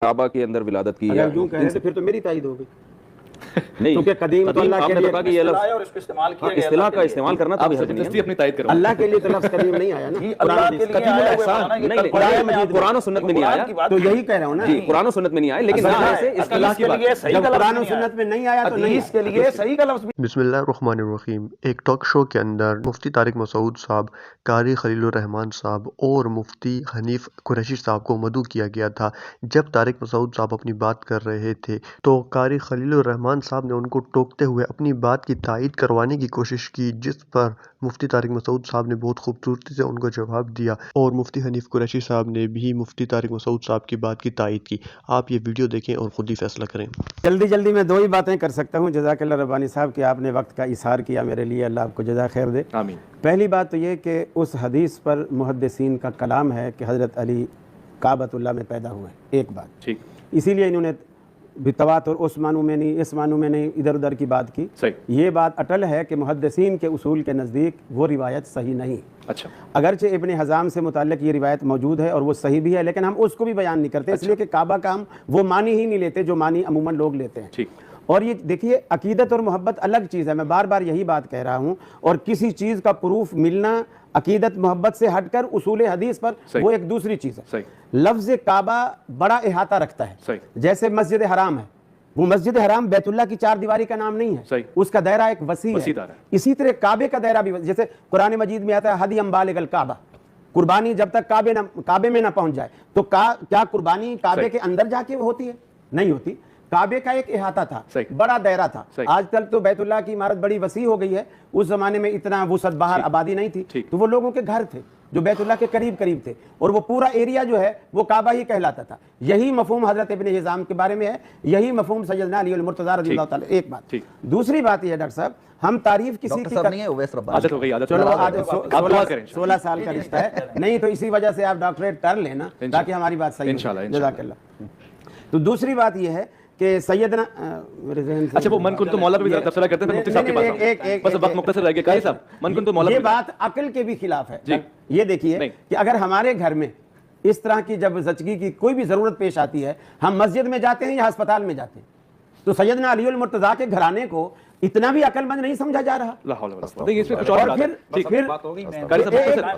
काबा के अंदर विलादत की अगर यूं कहें तो फिर तो मेरी ताईद होगी। नहीं, क्योंकि कदीम तो अल्लाह के लिए कहा कि ये लफ्ज़ और इसको इस्तेमाल किया गया, इस्तिलाह का इस्तेमाल करना तो आप भी हर्ज नहीं जबरदस्ती है। अपनी तायद करो। अल्लाह के लिए तो लफ्ज़ कदीम नहीं आया ना, अल्लाह के लिए आया हुआ है, नहीं, कुरान और सुन्नत में नहीं आया। तो यही कह रहा हूँ ना जी, कुरान और सुन्नत में नहीं आया, लेकिन यहाँ से इस्तिलाह के लिए सही जब का कुरान और लफ्ज़ सुन्नत में नहीं आया तो नहीं, इसके लिए सही का लफ्ज़ बिस्मिल्लाहिर्रहमानिर्रहीम। एक टॉक शो के अंदर मुफ्ती तारिक मसूद साहब, कारी खलीलुर रहमान साहब और मुफ्ती हनीफ कुरैशी साहब को मदऊ किया गया था। जब तारिक मसूद साहब अपनी बात कर रहे थे तो कारी खलीलुर रहमान साहब ने उनको टोकते हुए अपनी बात की तायीद करवाने की कोशिश की, जिस पर मुफ्ती तारिक मसूद साहब ने बहुत खूबसूरती से उनको जवाब दिया और मुफ्ती हनीफ कुरैशी साहब ने भी मुफ्ती तारिक मसूद साहब की बात की तायीद की। आप ये वीडियो देखें और ख़ुद ही फैसला करें। जल्दी जल्दी मैं दो ही बातें कर सकता हूँ। जज़ाकल्लाह रब्बानी साहब कि आपने वक्त का इशार किया मेरे लिए, अल्लाह आपको जज़ा खैर दे। आमीन। पहली बात तो ये कि उस हदीस पर मुहद्दिसीन का कलाम है कि हज़रत अली काबतुल्लाह में पैदा हुए, एक बात ठीक, इसीलिए इन्होंने भी तवातुर उस मानू में नहीं, इस मानू में नहीं, इधर उधर की बात की। सही। ये बात अटल है कि मुहद्दिसीन के उसूल के नज़दीक वो रिवायत सही नहीं। अच्छा, अगरचे इब्ने हज़ाम से मुताल्लिक़ ये रिवायत मौजूद है और वो सही भी है, लेकिन हम उसको भी बयान नहीं करते, इसलिए कि काबा का हम वो मानी ही नहीं लेते जो मानी अमूमन लोग लेते हैं। ठीक। और ये देखिए, अकीदत और मोहब्बत अलग चीज़ है, मैं बार बार यही बात कह रहा हूँ। और किसी चीज़ का प्रूफ मिलना अकीदत मोहब्बत से हटकर उसूल हदीस पर, वो एक दूसरी चीज़ है। सही। लफ्ज़ काबा बड़ा अहाता रखता है। सही। जैसे मस्जिद हराम है, वो मस्जिद हराम बैतुल्लाह की चार दीवारी का नाम नहीं है। सही। उसका दायरा एक वसी है। है। इसी तरह काबे का दायरा भी, जैसे कुरान मजीद में आता है हदी अम्बालिगल काबा, कुर्बानी जब तक काबे में ना पहुंच जाए। तो क्या कुर्बानी काबे के अंदर जाके होती है? नहीं होती। काबे का एक इहाता था, बड़ा दायरा था। आजकल तो बैतुल्लाह की इमारत बड़ी वसी हो गई है, उस जमाने में इतना वुसअत बाहर आबादी नहीं थी, तो वो लोगों के घर थे जो बैतुल्लाह के करीब करीब थे, और वो पूरा एरिया जो है वो काबा ही कहलाता था। यही मफहूम हजरत इब्ने हिज़ाम के बारे में है, यही मफहूम सैयदना अली मुर्तज़ा रज़ियल्लाहु ताला। एक बात। दूसरी बात यह है डॉक्टर साहब, हम तारीफ किसी की नहीं है, आदत हो गई, आदत। चलो, 16 साल का रिश्ता है, नहीं तो इसी वजह से आप डॉक्टरेट कर लेना ताकि हमारी बात सही हो। जज़ाकल्लाह। तो दूसरी बात यह है कि सैयदना मेरे ज़हन से, अच्छा, वो मन कुन तो मौला भी तफसीर करते हैं, मुफ्ती साहब के पास बस वक्त मुख्तसर रह गया। कारी साहब, मन कुन तो मौला, ये बात अक्ल के भी खिलाफ है। ये देखिए कि अगर हमारे घर में इस तरह की जब ज़चगी की कोई भी ज़रूरत पेश आती है, हम मस्जिद में जाते हैं या अस्पताल में जाते हैं, तो सैयदना अली मुर्तज़ा के घराने को इतना भी अकलमंद नहीं समझा जा रहा।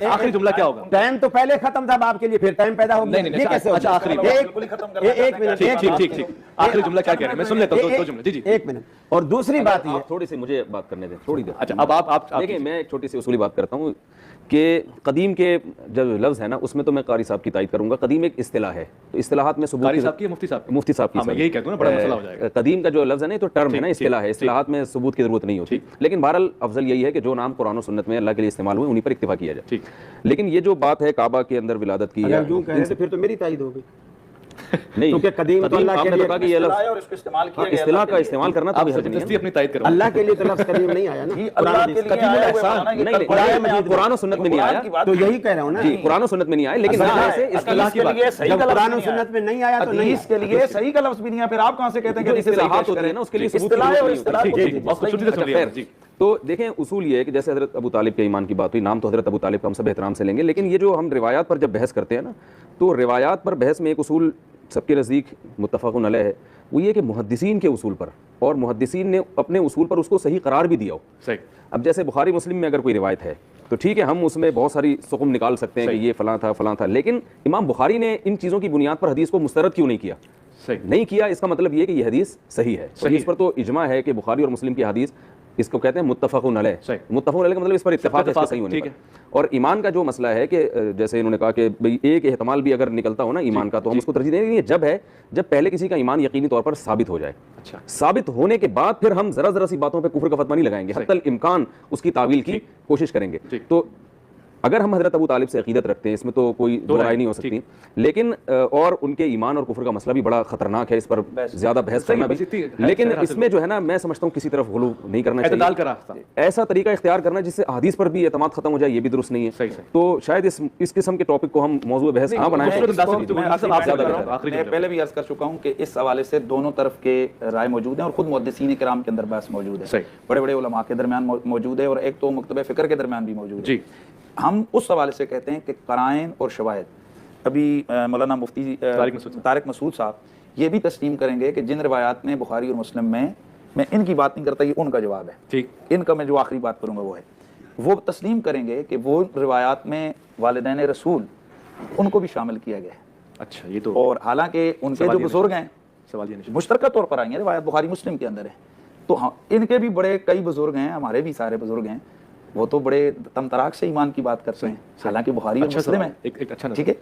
आखिरी जुमला क्या होगा? टाइम तो पहले खत्म था आपके लिए, फिर टाइम पैदा हो गया। ये कैसे? अच्छा, आखिरी एक मिनट, ठीक, आखिरी जुमला क्या कह रहे हैं, मैं सुन लेता हूं दो जुमले। जी, एक मिनट। और दूसरी बात ये, थोड़ी सी मुझे बात करने दें, थोड़ी देर। अच्छा, अब आप देखिए, मैं एक छोटी सी उसूली बात करता हूँ कि कदीम के जो लफ्ज़ है ना, उसमें तो मैं कारी साहब की तायद करूंगा। कदीम एक इस्तिलाह है, तो इस्तिलाहात में सबूत कारी साहब की, मुफ्ती साहब की, मुफ्ती साहब की, यही कहते हैं ना, बड़ा मसला हो जाएगा। कदीम का जो लफ्ज़ है ना, तो टर्म है ना, इस्तिलाह है, इस्तिलाहात में सबूत की जरूरत नहीं होती। लेकिन बहरहाल अफजल यही है कि जो नाम कुरान और सुन्नत में अल्लाह के लिए इस्तेमाल हुए उन्हीं पर इक्तिफा किया जाए। ठीक। लेकिन ये जो बात है काबा के अंदर विलादत की, अगर यूं कहें तो फिर तो मेरी तायद होगी। नहीं, क्योंकि कदीम तो अल्लाह के लिए, कहा कि ये लफ्ज़ और इसको इस्तेमाल किया गया, इस्तिलाह का इस्तेमाल करना तो भी हर्ज नहीं जबरदस्ती है। अपनी तायद करो। अल्लाह के लिए तो लफ्ज़ कदीम नहीं आया ना, अल्लाह के लिए आया हुआ है, नहीं, कुरान और सुन्नत में नहीं आया। तो यही कह रहा हूँ ना, जी, कुरान और सुन्नत में नहीं आया, लेकिन यहाँ से इस्तिलाह की बात, जब कुरान और सुन्नत में नहीं आया तो नहीं, इसके लिए सही का लफ्ज़ भी नहीं है, फिर आप कहाँ से कहते हैं कि इस्तिलाहात होती है ना, उसके लिए सबूत की जरूरत नहीं होती। तो देखें, उसूल ये है कि जैसे हज़रत अबू तालिब के ईमान की बात हुई, नाम तो हज़रत अबू तालिब का हम सब एहतराम से लेंगे, लेकिन ये जो हम रिवायात पर जब बहस करते हैं ना, तो रिवायात पर बहस में एक उसूल सबके नज़दीक मुत्तफ़क़ुन अलैह है, वो ये कि मुहद्दिसीन के उसूल पर, और मुहद्दिसीन ने अपने उसूल पर उसको सही करार भी दिया हो। सही। अब जैसे बुखारी मुस्लिम में अगर कोई रिवायत है तो ठीक है, हम उसमें बहुत सारी सुकुम निकाल सकते हैं कि ये फलां था, लेकिन इमाम बुखारी ने इन चीज़ों की बुनियाद पर हदीस को मुस्तरद क्यों नहीं किया? नहीं किया, इसका मतलब ये कि ये हदीस सही है। इस पर तो इजमा है कि बुखारी और मुस्लिम की हदीस, इसको कहते हैं मुत्तफ़क़ुन अलैह। मुत्तफ़क़ुन अलैह का मतलब इस पर इत्तेफ़ाक़ है, सही होने पर। और ईमान का जो मसला है कि जैसे इन्होंने कहा कि भाई एक एहतमाल भी अगर निकलता हो ना ईमान का, तो हम उसको तरजीह देंगे जब पहले किसी का ईमान यकीनी तौर पर साबित हो जाए। अच्छा, साबित होने के बाद फिर हम जरा सी बातों पे कुफ्र का फतवा नहीं लगाएंगे, हत्तल इम्कान उसकी तावील की कोशिश करेंगे। तो अगर हम हज़रत अबू तालिब से अकीदत रखते हैं, इसमें तो कोई दो राय नहीं हो सकती, लेकिन और उनके ईमान और कुफ्र का मसला भी बड़ा खतरनाक है, इस पर ज़्यादा बहस करना भी, लेकिन इसमें जो है ना, मैं समझता हूँ किसी तरफ गुलू नहीं करना चाहिए, ऐसा तरीका इख्तियार करना जिससे हदीस पर भी एतमाद खत्म हो जाए, ये भी दुरुस्त नहीं है। तो शायद इस किस्म के टॉपिक को हम मौजूद बहस ना बनाएं। मैं पहले भी अर्ज कर चुका हूँ कि इस हवाले से दोनों तरफ के राय मौजूद हैं, और खुद मुहद्दिसीन किराम के अंदर बहस मौजूद है, बड़े बड़े उलमा के दरमियान मौजूद है, और एक तो मकतब फ़िक्र के दरमियान भी मौजूद है। हम उस हवाले से कहते हैं कि कराइन और शवाहिद अभी मौलाना मुफ्ती तारिक मसूद साहब ये भी तस्लीम करेंगे कि जिन रिवायात में बुखारी और मुस्लिम में, मैं इनकी बात नहीं करता, ये उनका जवाब है, ठीक, इनका मैं जो आखिरी बात करूंगा वो है, वो तस्लीम करेंगे कि वो रिवायात में वालिदैन रसूल उनको भी शामिल किया गया है। अच्छा, ये तो, और हालांकि उनके जो बुजुर्ग हैं मुश्तरका तौर पर आई है, रिवायत बुखारी मुस्लिम के अंदर है, तो हाँ इनके भी बड़े कई बुजुर्ग हैं, हमारे भी सारे बुजुर्ग हैं, वो तो बड़े तमतराक से ईमान की बात करते हैं, हालांकि बुखारी और मुस्लिम है, ठीक है।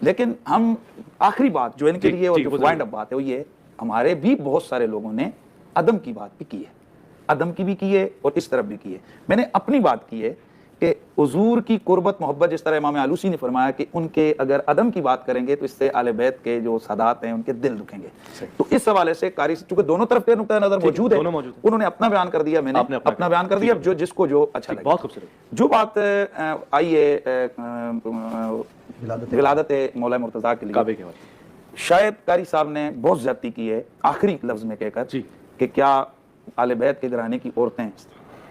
लेकिन हम आखिरी बात जो इनके लिए वाइंड अप बात है वो ये, हमारे भी बहुत सारे लोगों ने अदम की बात भी की है, अदम की भी की है और इस तरफ भी की है। मैंने अपनी बात की है कि हुजूर की कुर्बत मोहब्बत, जिस तरह इमाम आलूसी ने फरमाया कि उनके अगर अदम की बात करेंगे तो इससे आले बैत के जो सादात हैं उनके दिल दुखेंगे, तो इस हवाले से कारी, चूंकि दोनों तरफ के नुक्ता नजर मौजूद है, उन्होंने अपना बयान कर दिया, मैंने अपना बयान कर दिया, जो जिसको जो अच्छा लगे। बहुत खूबसूरत जो बात आई है विलादत मौला मुर्तज़ा के लिए, शायद कारी साहब ने बहुत ज्यादती की है आखिरी लफ्ज में कहकर कि क्या आले बैत के घराने की औरतें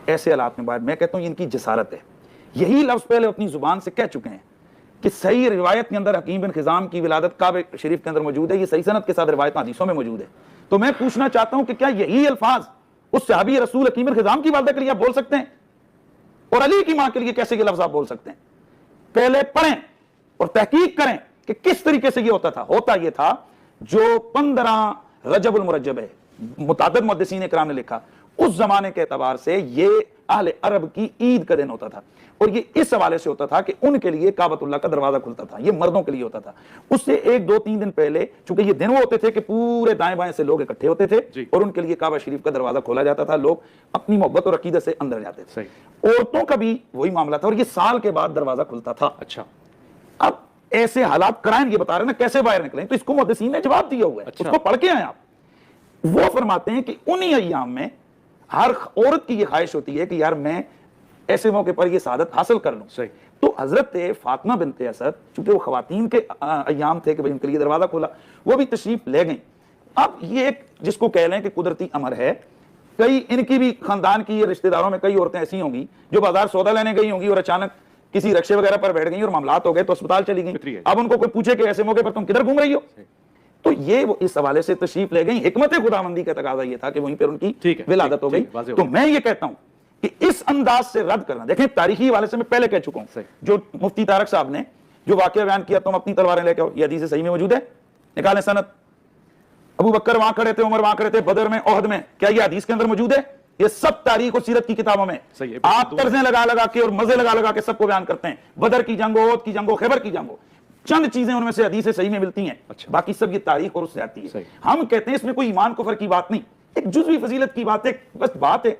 ऐसे हालात में बात, मैं कहता हूँ इनकी जसारत है, यही लफ्ज पहले अपनी जुबान से कह चुके हैं कि सही रिवायत के अंदर हकीम बिन खिजाम की विलादत काबे शरीफ के अंदर मौजूद है, ये सही सनद के साथ रिवायत हदीसों में मौजूद है। तो मैं पूछना चाहता हूं कि क्या यही अल्फाज उस सहाबी रसूल हकीम बिन खिजाम की वालदा के लिए आप बोल सकते हैं, और अली की मां के लिए कैसे ये लफ्ज आप बोल सकते हैं? पहले पढ़ें और तहकीक करें कि किस तरीके से ये होता था। होता ये था, जो 15 रजबुल मुरज्जब है, मुताद्दिद मुहद्दिसीन इकराम ने लिखा, उस जमाने के एतबार से ये अहले अरब की ईद का दिन होता था, और ये इस हवाले से होता था कि उनके लिए काबतुल्लाह का दरवाजा खुलता था, ये मर्दों के लिए होता था। उससे 1, 2, 3 दिन पहले, चूंकि ये दिन वो होते थे कि पूरे दाएं बाएं से लोग इकट्ठे होते थे और उनके लिए काबा शरीफ का दरवाजा खोला जाता था, लोग अपनी मोहब्बत और अकीदत से अंदर जाते थे। औरतों का भी वही मामला था, और ये साल के बाद दरवाजा खुलता था। अच्छा, अब ऐसे हालात कराएं, ये बता रहे ना कैसे बाहर निकले, तो इसको मुहद्दिसीन ने जवाब दिया हुआ है, उसको पढ़ के आए आप। वो फरमाते हैं कि उन्हीं अय्याम में हर औरत की ये ख्वाहिश होती है कि यार मैं ऐसे मौके पर ये सादत हासिल कर लूं। तो हजरत फातिमा बिनते असद, चूंकि वो खवातीन के अय्याम थे कि भाई उनके लिए दरवाजा खोला, वो भी तशरीफ ले गई। अब ये एक जिसको कह लें कि कुदरती अमर है, कई इनकी भी खानदान की रिश्तेदारों में कई औरतें ऐसी होंगी जो बाजार सौदा लेने गई होंगी और अचानक किसी रक्षे वगैरह पर बैठ गई और मामलात हो गए तो अस्पताल चली गई। अब उनको कोई पूछे कि ऐसे मौके पर तुम किधर घूम रही हो, तो ये वो इस हवाले से तशरीफ ले गई। हिकमत खुदाबंदी का तकाजा ये था कि वहीं पर उनकी विलादत हो गई। तो मैं ये कहता हूं कि इस अंदाज से रद्द करना, देखें तारीखी हवाले से मैं पहले कह चुका हूं, जो मुफ्ती तारक साहब ने जो वाकया बयान किया, तुम अपनी तलवारें लेके आओ, ये हदीस सही में मौजूद है, निकालें सनद। अबू बकर वहां खड़े थे, उमर वहां खड़े थे, बदर में, ओहद में, क्या ये हदीस के अंदर मौजूद है? ये सब तारीख और सीरत की किताबों में आप तर्जें लगा लगा के और मजे लगा लगा के सबको बयान करते हैं। बदर की जंग, ओहद की जंग, खैबर की जंग, चंद चीजें उनमें से हदीसें सही में मिलती हैं, बाकी सब ये तारीख और उससे आती है। हम कहते हैं इसमें कोई ईमान कुफर की बात नहीं, एक जुज़वी फजीलत की बात है, बस बात है।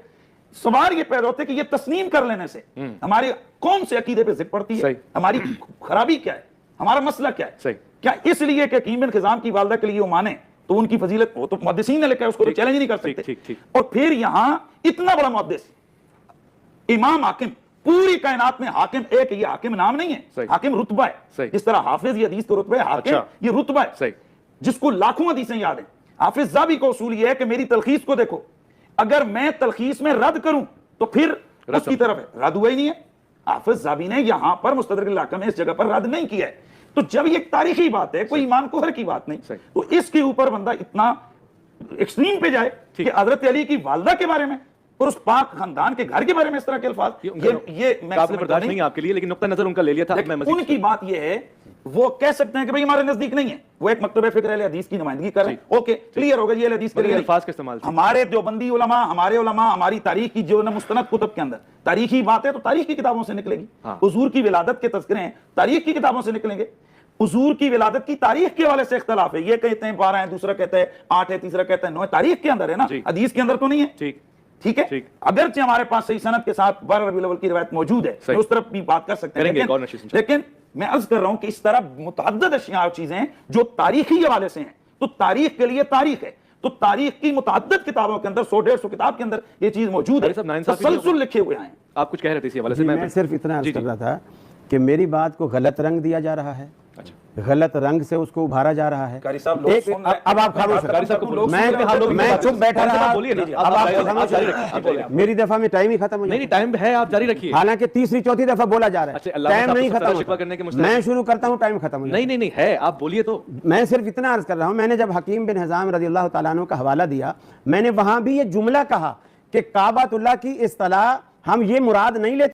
सवाल ये पैदा होता है कि ये तस्लीम कर लेने से हमारे कौन से अकीदे पे जिद पड़ती है, हमारी खराबी क्या है, हमारा मसला क्या है? क्या इसलिए कि हकीम बिन खिजाम की वालदा के लिए वो माने तो उनकी फजीलत, वो तो मुहद्दिसीन ने लिखा है, उसको तो चैलेंज नहीं कर सकते। और फिर यहां इतना बड़ा मुहद्दिस इमाम हाकिम, पूरी कायनात में हाकिम एक, ये हाकिम नाम नहीं है, हाकिम रुतबा है। जिस तरह हाफिज ये हदीस तो रुतबा है, हाकिम ये रुतबा है, जिसको लाखों हदीसें याद हैं। हाफिज ज़ाबी का उसूल ये है कि मेरी तलखीस को देखो, अगर मैं तलखीस में रद्द करूं तो फिर उसकी तरफ है, रद्द हुआ ही नहीं है। हाफिज ज़ाबी ने यहां पर मुस्तदरक इलाका में इस जगह पर रद्द नहीं किया है। तो जब ये तारीखी बात है, कोई ईमान कुफर की बात नहीं, तो इसके ऊपर बंदा इतना एक्सट्रीम पे जाए कि हजरत अली की वालदा के बारे में और उस पाक खानदान के घर के बारे में इस तरह के अल्फाज, ये मैं बर्दाश्त नहीं आपके लिए, लेकिन नुक्ता नजर उनका ले लिया था। उनकी बात ये है, वो कह सकते हैं कि भाई हमारे नजदीक नहीं है, वो एक मकतबे फिक्र अहले हदीस की नुमाइंदगी कर रहे हैं, ओके क्लियर हो गया, ये हदीस के लिए अल्फाज का इस्तेमाल। हमारे देवबंदी उलमा, हमारे उलमा, हमारी तारीख की जो मुस्तनद कुतुब के अंदर तारीखी बात है तो तारीख की किताबों से निकलेगी। हुजूर की विलादत के तज़किरे हैं, तारीख की किताबों से निकलेंगे। हुजूर की विलादत की तारीख के हवाले से इख्तलाफ है, ये कहते हैं 12 है, दूसरा कहता है 8 है, तीसरा कहता है 9 है, तारीख के अंदर है ना, हदीस के अंदर तो नहीं है। ठीक है, अगरचे हमारे पास सही सनद के साथ 12 रबीउल अव्वल की रिवायत मौजूद है, उस तरफ भी बात कर सकते हैं। लेकिन मैं अर्ज कर रहा हूं कि इस तरह मुतअद्दिद अशिया चीजें जो तारीखी हवाले से हैं, तो तारीख के लिए तारीख है, तो तारीख की मुतअद्दिद किताबों के अंदर 100-150 किताब के अंदर ये चीज मौजूद है, तसलसल लिखे हुए हैं। आप कुछ कह रहे थे इस हवाले से? मैं सिर्फ इतना अर्ज कर रहा था कि मेरी बात को गलत रंग दिया जा रहा है, गलत रंग से उसको उभारा जा रहा है। कारी साहब, लोग एक सुन रहे हैं। अब आप खामोश कारी साहब को लोग सुन रहे हैं, आप लोग मैं चुप बैठा रहा, बोलिए ना, अब आप खामोश जारी रखिए, आप बोलिए। मेरी दफा में टाइम ही खत्म हो नहीं जाता नहीं, टाइम है, आप जारी रखिए। हालांकि तीसरी चौथी दफा बोला जा रहा अच्छा, है, अल्लाह टाइम साहब नहीं को खत्म शिकवा करने के होता। मुस्तैद। मैं शुरू करता हूँ, टाइम खत्म हो जाता है। नहीं नहीं नहीं है, आप बोलिए तो। मैं सिर्फ इतना अर्ज कर रहा हूं, मैंने जब हकीम बिन हिज़ाम रज़ी अल्लाह तआला अन्हु का हवाला दिया, मैंने वहां भी ये जुमला कहा कि काबातुल्लाह की इस्तिलाह हम ये मुराद नहीं लेते।